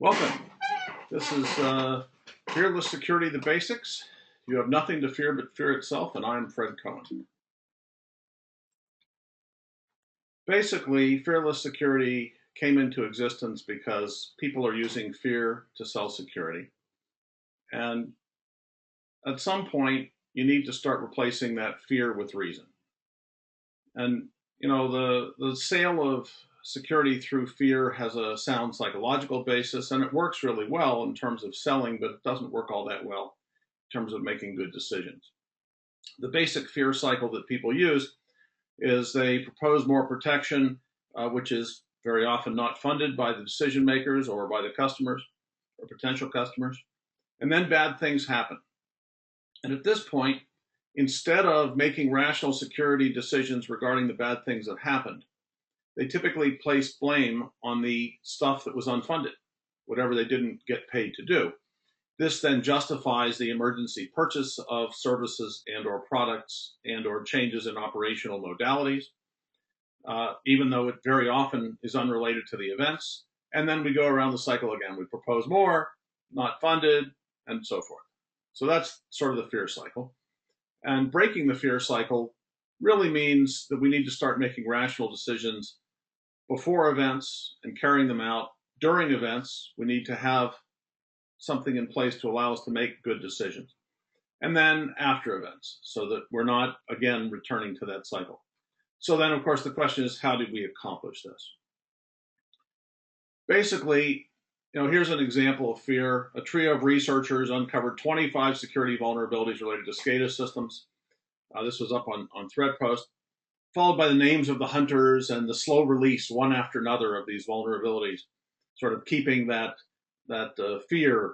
Welcome. This is Fearless Security The Basics. You have nothing to fear but fear itself, and I'm Fred Cohen. Basically, Fearless Security came into existence because people are using fear to sell security. And at some point, you need to start replacing that fear with reason. And, the sale of security through fear has a sound psychological basis, and it works really well in terms of selling, but it doesn't work all that well in terms of making good decisions. The basic fear cycle that people use is they propose more protection, which is very often not funded by the decision makers or by the customers or potential customers. And then bad things happen. And at this point, instead of making rational security decisions regarding the bad things that happened, they typically place blame on the stuff that was unfunded, whatever they didn't get paid to do. This then justifies the emergency purchase of services and or products and or changes in operational modalities, even though it very often is unrelated to the events. And then we go around the cycle again. We propose more, not funded, and so forth. So that's sort of the fear cycle. And breaking the fear cycle really means that we need to start making rational decisions before events and carrying them out. During events, we need to have something in place to allow us to make good decisions. And then after events, so that we're not, again, returning to that cycle. So then, of course, the question is, how did we accomplish this? Basically, here's an example of fear. A trio of researchers uncovered 25 security vulnerabilities related to SCADA systems. This was up on ThreadPost, followed by the names of the hunters and the slow release one after another of these vulnerabilities, sort of keeping that fear,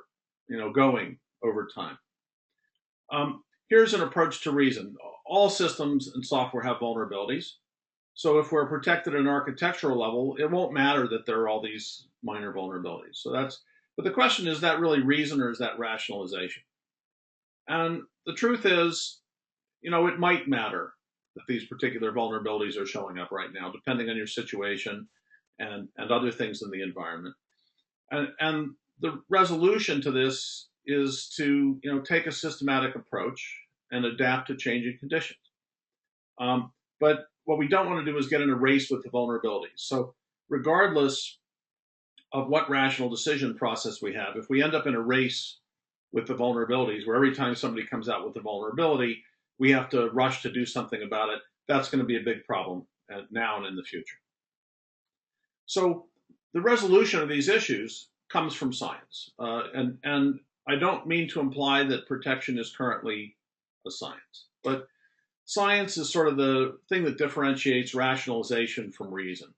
going over time. Here's an approach to reason. All systems and software have vulnerabilities. So if we're protected at an architectural level, it won't matter that there are all these minor vulnerabilities. But the question is that really reason or is that rationalization? And the truth is, it might matter that these particular vulnerabilities are showing up right now, depending on your situation and other things in the environment. And the resolution to this is to take a systematic approach and adapt to changing conditions. But what we don't want to do is get in a race with the vulnerabilities. So regardless of what rational decision process we have, if we end up in a race with the vulnerabilities, where every time somebody comes out with a vulnerability, we have to rush to do something about it, that's going to be a big problem now and in the future. So the resolution of these issues comes from science. And I don't mean to imply that protection is currently a science, but science is sort of the thing that differentiates rationalization from reason.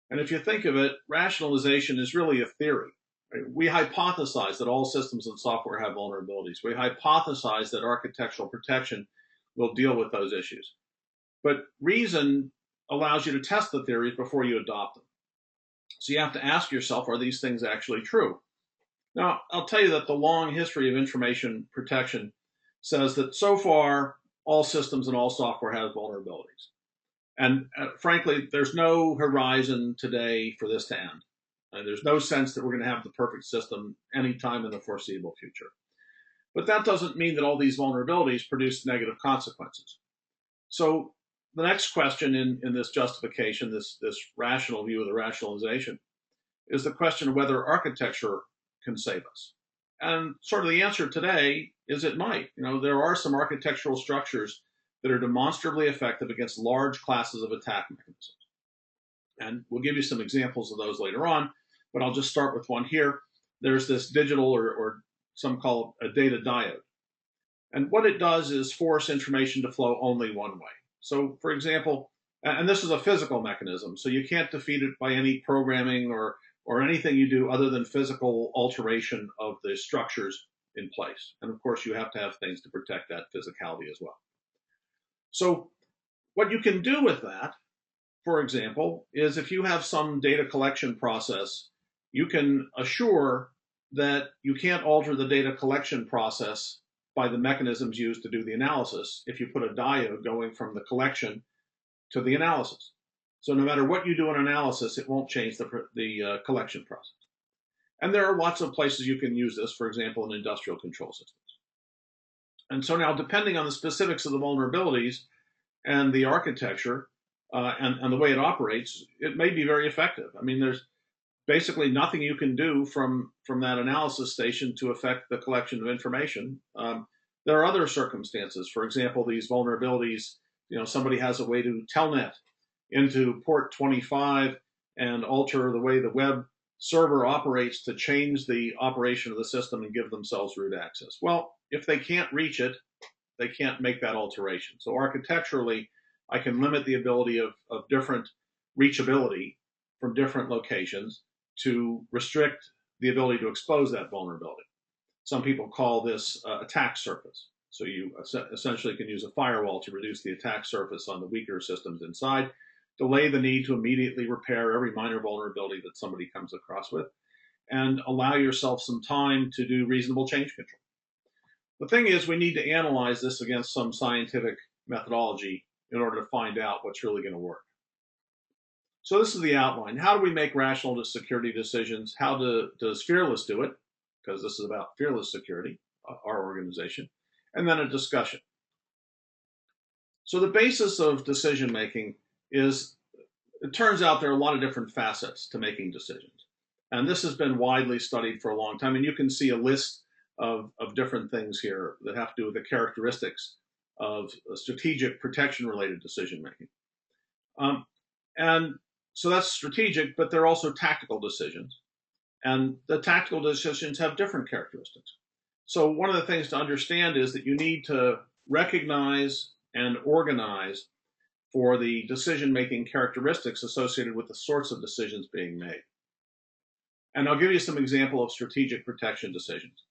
And if you think of it, rationalization is really a theory. Right? We hypothesize that all systems and software have vulnerabilities. We hypothesize that architectural protection will deal with those issues. But reason allows you to test the theories before you adopt them. So you have to ask yourself, are these things actually true? Now, I'll tell you that the long history of information protection says that so far, all systems and all software have vulnerabilities. And frankly, there's no horizon today for this to end. There's no sense that we're going to have the perfect system anytime in the foreseeable future. But that doesn't mean that all these vulnerabilities produce negative consequences. So the next question in this justification, this rational view of the rationalization, is the question of whether architecture can save us. And sort of the answer today is it might. There are some architectural structures that are demonstrably effective against large classes of attack mechanisms. And we'll give you some examples of those later on, but I'll just start with one here. There's this digital or some call it a data diode. And what it does is force information to flow only one way. So for example, and this is a physical mechanism, so you can't defeat it by any programming or anything you do other than physical alteration of the structures in place. And of course, you have to have things to protect that physicality as well. So what you can do with that, for example, is if you have some data collection process, you can assure that you can't alter the data collection process by the mechanisms used to do the analysis if you put a diode going from the collection to the analysis. So no matter what you do in analysis, it won't change the collection process. And there are lots of places you can use this, for example, in industrial control systems. And so now, depending on the specifics of the vulnerabilities and the architecture and the way it operates, it may be very effective. I mean, there's basically nothing you can do from that analysis station to affect the collection of information. There are other circumstances. For example, these vulnerabilities, somebody has a way to telnet into port 25 and alter the way the web server operates to change the operation of the system and give themselves root access. Well, if they can't reach it, they can't make that alteration. So architecturally, I can limit the ability of different reachability from different locations to restrict the ability to expose that vulnerability. Some people call this attack surface. So you essentially can use a firewall to reduce the attack surface on the weaker systems inside, delay the need to immediately repair every minor vulnerability that somebody comes across with, and allow yourself some time to do reasonable change control. The thing is, we need to analyze this against some scientific methodology in order to find out what's really going to work. So this is the outline. How do we make rational security decisions? How does Fearless do it? Because this is about Fearless Security, our organization. And then a discussion. So the basis of decision making is, it turns out there are a lot of different facets to making decisions. And this has been widely studied for a long time. And you can see a list of different things here that have to do with the characteristics of strategic protection related decision making. And so that's strategic, but they're also tactical decisions. And the tactical decisions have different characteristics. So one of the things to understand is that you need to recognize and organize for the decision-making characteristics associated with the sorts of decisions being made. And I'll give you some example of strategic protection decisions.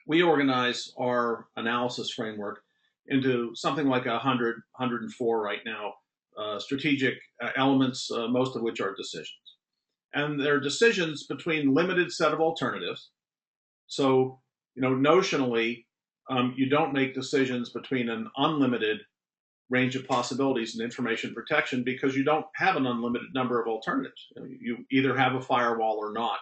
We organize our analysis framework into something like 100, 104 right now, strategic elements, most of which are decisions. And they're decisions between limited set of alternatives. So, notionally, you don't make decisions between an unlimited range of possibilities in information protection because you don't have an unlimited number of alternatives. You either have a firewall or not.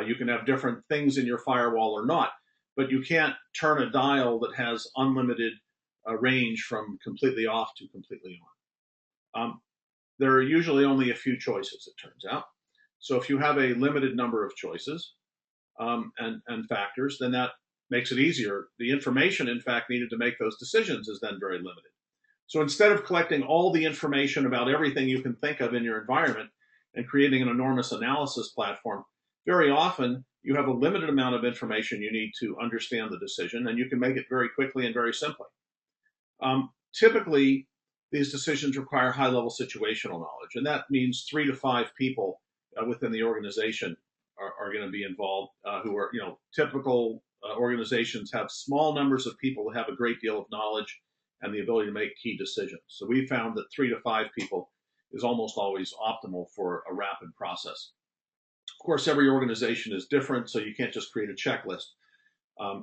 You can have different things in your firewall or not, but you can't turn a dial that has unlimited range from completely off to completely on. There are usually only a few choices, it turns out. So if you have a limited number of choices and factors, then that makes it easier. The information, in fact, needed to make those decisions is then very limited. So instead of collecting all the information about everything you can think of in your environment and creating an enormous analysis platform, very often you have a limited amount of information you need to understand the decision, and you can make it very quickly and very simply. Typically, these decisions require high-level situational knowledge, and that means 3 to 5 people within the organization are going to be involved who are, typical organizations have small numbers of people who have a great deal of knowledge and the ability to make key decisions. So we found that 3 to 5 people is almost always optimal for a rapid process. Of course, every organization is different, so you can't just create a checklist.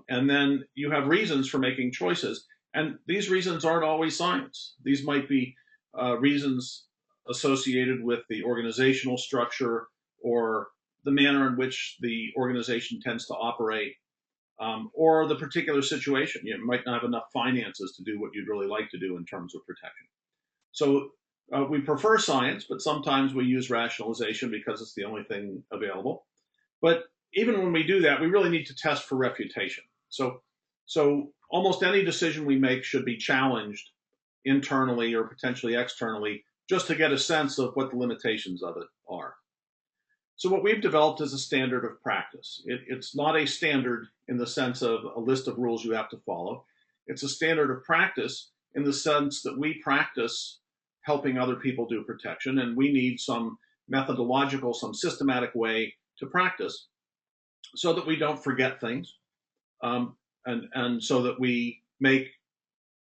And then you have reasons for making choices. And these reasons aren't always science. These might be reasons associated with the organizational structure or the manner in which the organization tends to operate, or the particular situation. You might not have enough finances to do what you'd really like to do in terms of protection. So we prefer science, but sometimes we use rationalization because it's the only thing available. But even when we do that, we really need to test for refutation. So almost any decision we make should be challenged internally or potentially externally just to get a sense of what the limitations of it are. So what we've developed is a standard of practice. It's not a standard in the sense of a list of rules you have to follow. It's a standard of practice in the sense that we practice helping other people do protection, and we need some methodological, some systematic way to practice so that we don't forget things, and so that we make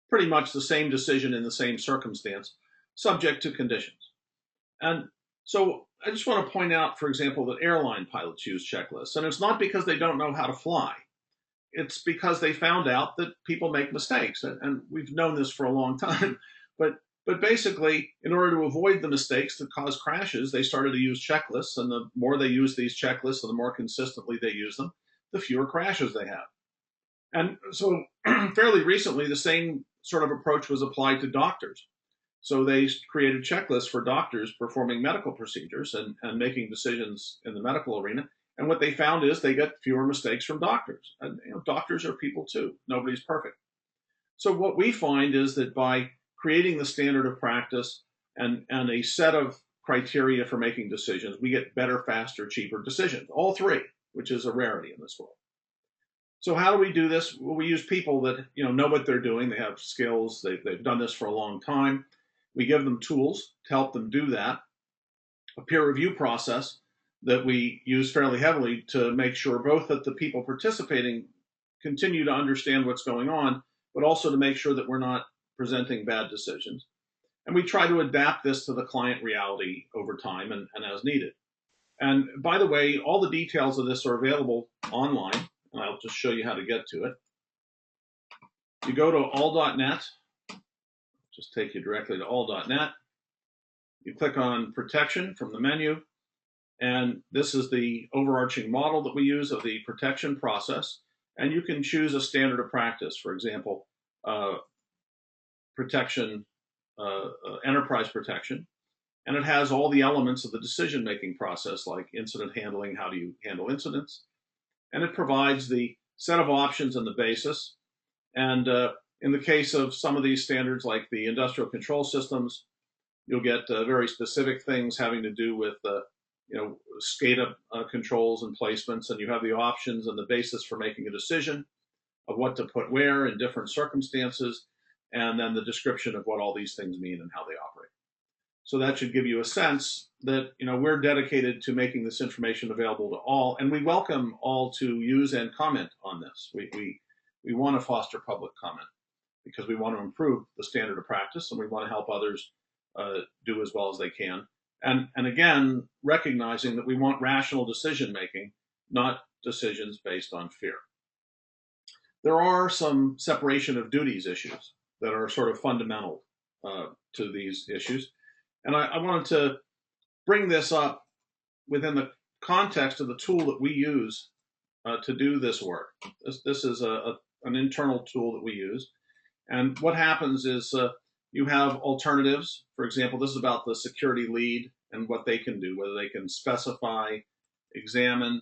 pretty much the same decision in the same circumstance, subject to conditions. And so I just want to point out, for example, that airline pilots use checklists, and it's not because they don't know how to fly. It's because they found out that people make mistakes, and we've known this for a long time. But But basically, in order to avoid the mistakes that cause crashes, they started to use checklists. And the more they use these checklists and the more consistently they use them, the fewer crashes they have. And so, fairly recently, the same sort of approach was applied to doctors. So they created checklists for doctors performing medical procedures and making decisions in the medical arena. And what they found is they get fewer mistakes from doctors. And doctors are people too. Nobody's perfect. So what we find is that by creating the standard of practice and a set of criteria for making decisions, we get better, faster, cheaper decisions. All three, which is a rarity in this world. So how do we do this? Well, we use people that know what they're doing. They have skills. They've done this for a long time. We give them tools to help them do that. A peer review process that we use fairly heavily to make sure both that the people participating continue to understand what's going on, but also to make sure that we're not presenting bad decisions. And we try to adapt this to the client reality over time and as needed. And by the way, all the details of this are available online, and I'll just show you how to get to it. You go to all.net, just take you directly to all.net. You click on protection from the menu, and this is the overarching model that we use of the protection process. And you can choose a standard of practice, for example, protection, enterprise protection. And it has all the elements of the decision-making process, like incident handling, how do you handle incidents? And it provides the set of options and the basis. And in the case of some of these standards, like the industrial control systems, you'll get very specific things having to do with SCADA controls and placements, and you have the options and the basis for making a decision of what to put where in different circumstances, and then the description of what all these things mean and how they operate. So that should give you a sense that we're dedicated to making this information available to all, and we welcome all to use and comment on this. We want to foster public comment because we want to improve the standard of practice and we want to help others do as well as they can. And again, recognizing that we want rational decision making, not decisions based on fear. There are some separation of duties issues that are sort of fundamental to these issues. And I wanted to bring this up within the context of the tool that we use to do this work. This is an internal tool that we use. And what happens is you have alternatives. For example, this is about the security lead and what they can do, whether they can specify, examine,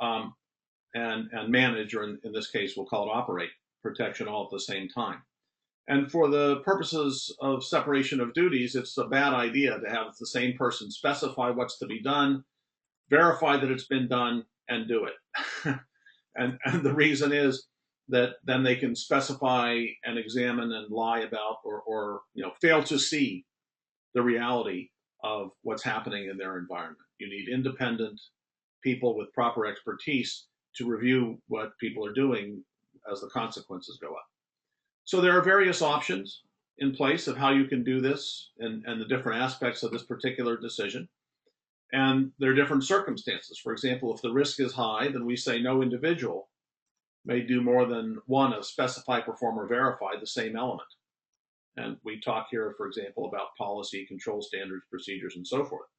and manage, or in this case, we'll call it operate protection all at the same time. And for the purposes of separation of duties, it's a bad idea to have the same person specify what's to be done, verify that it's been done, and do it. and the reason is that then they can specify and examine and lie about or fail to see the reality of what's happening in their environment. You need independent people with proper expertise to review what people are doing as the consequences go up. So there are various options in place of how you can do this and the different aspects of this particular decision. And there are different circumstances. For example, if the risk is high, then we say no individual may do more than one of specify, perform, or verify the same element. And we talk here, for example, about policy, control standards, procedures, and so forth.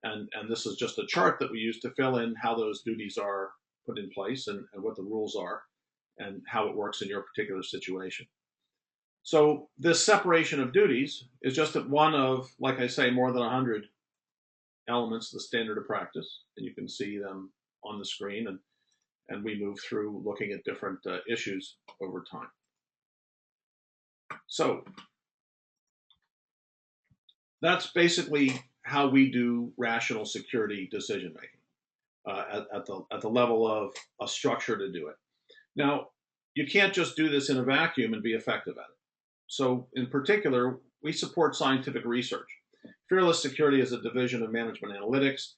And this is just a chart that we use to fill in how those duties are put in place and what the rules are and how it works in your particular situation. So this separation of duties is just one of, like I say, more than 100 elements of the standard of practice. And you can see them on the screen. And we move through looking at different issues over time. So that's basically how we do rational security decision making at the level of a structure to do it. Now, you can't just do this in a vacuum and be effective at it. So in particular, we support scientific research. Fearless Security is a division of Management Analytics,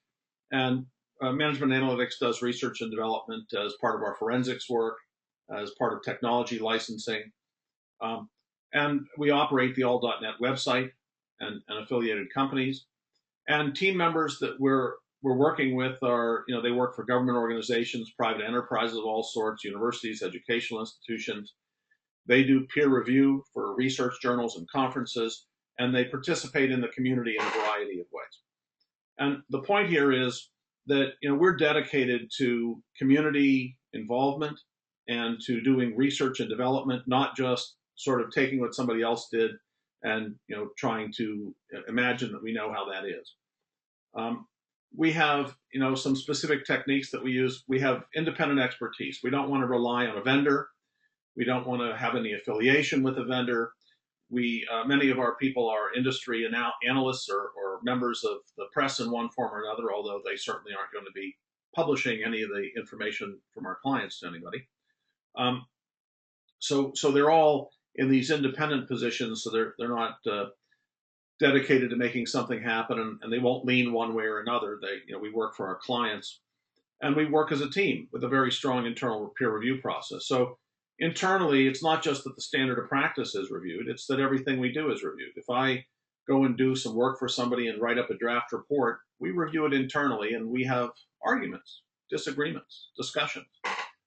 and Management Analytics does research and development as part of our forensics work, as part of technology licensing. And we operate the all.net website and affiliated companies. And team members that we're working with are, they work for government organizations, private enterprises of all sorts, universities, educational institutions. They do peer review for research journals and conferences. and they participate in the community in a variety of ways. And the point here is that we're dedicated to community involvement and to doing research and development, not just sort of taking what somebody else did and trying to imagine that we know how that is. We have some specific techniques that we use. We have independent expertise. We don't want to rely on a vendor. We don't want to have any affiliation with a vendor. Many of our people are industry analysts or members of the press in one form or another, although they certainly aren't going to be publishing any of the information from our clients to anybody. So they're all in these independent positions, so they're not dedicated to making something happen, and they won't lean one way or another. We work for our clients, and we work as a team with a very strong internal peer review process. So internally, it's not just that the standard of practice is reviewed, it's that everything we do is reviewed. If I go and do some work for somebody and write up a draft report, we review it internally, and we have arguments, disagreements, discussions,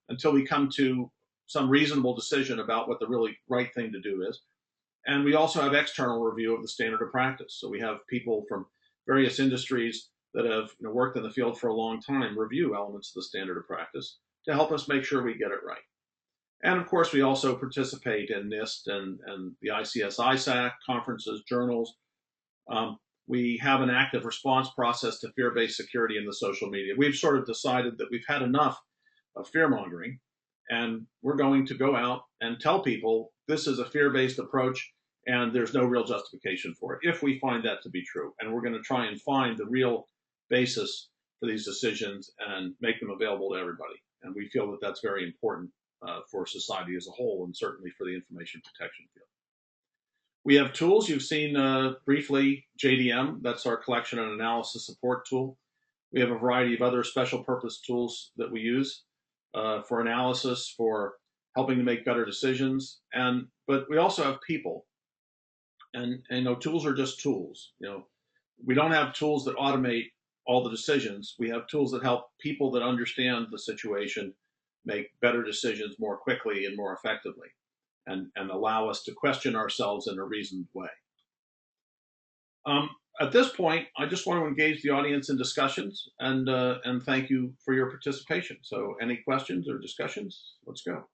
until we come to some reasonable decision about what the really right thing to do is. And we also have external review of the standard of practice. So we have people from various industries that have worked in the field for a long time review elements of the standard of practice to help us make sure we get it right. And of course, we also participate in NIST and the ICS ISAC conferences, journals. We have an active response process to fear-based security in the social media. We've sort of decided that we've had enough of fear-mongering, and we're going to go out and tell people this is a fear-based approach and there's no real justification for it, if we find that to be true. And we're going to try and find the real basis for these decisions and make them available to everybody. And we feel that that's very important for society as a whole, and certainly for the information protection field. We have tools. You've seen briefly JDM. That's our collection and analysis support tool. We have a variety of other special purpose tools that we use for analysis, for helping to make better decisions. But we also have people. And tools are just tools. We don't have tools that automate all the decisions. We have tools that help people that understand the situation make better decisions more quickly and more effectively, and allow us to question ourselves in a reasoned way. At this point, I just want to engage the audience in discussions, and thank you for your participation. So any questions or discussions? Let's go.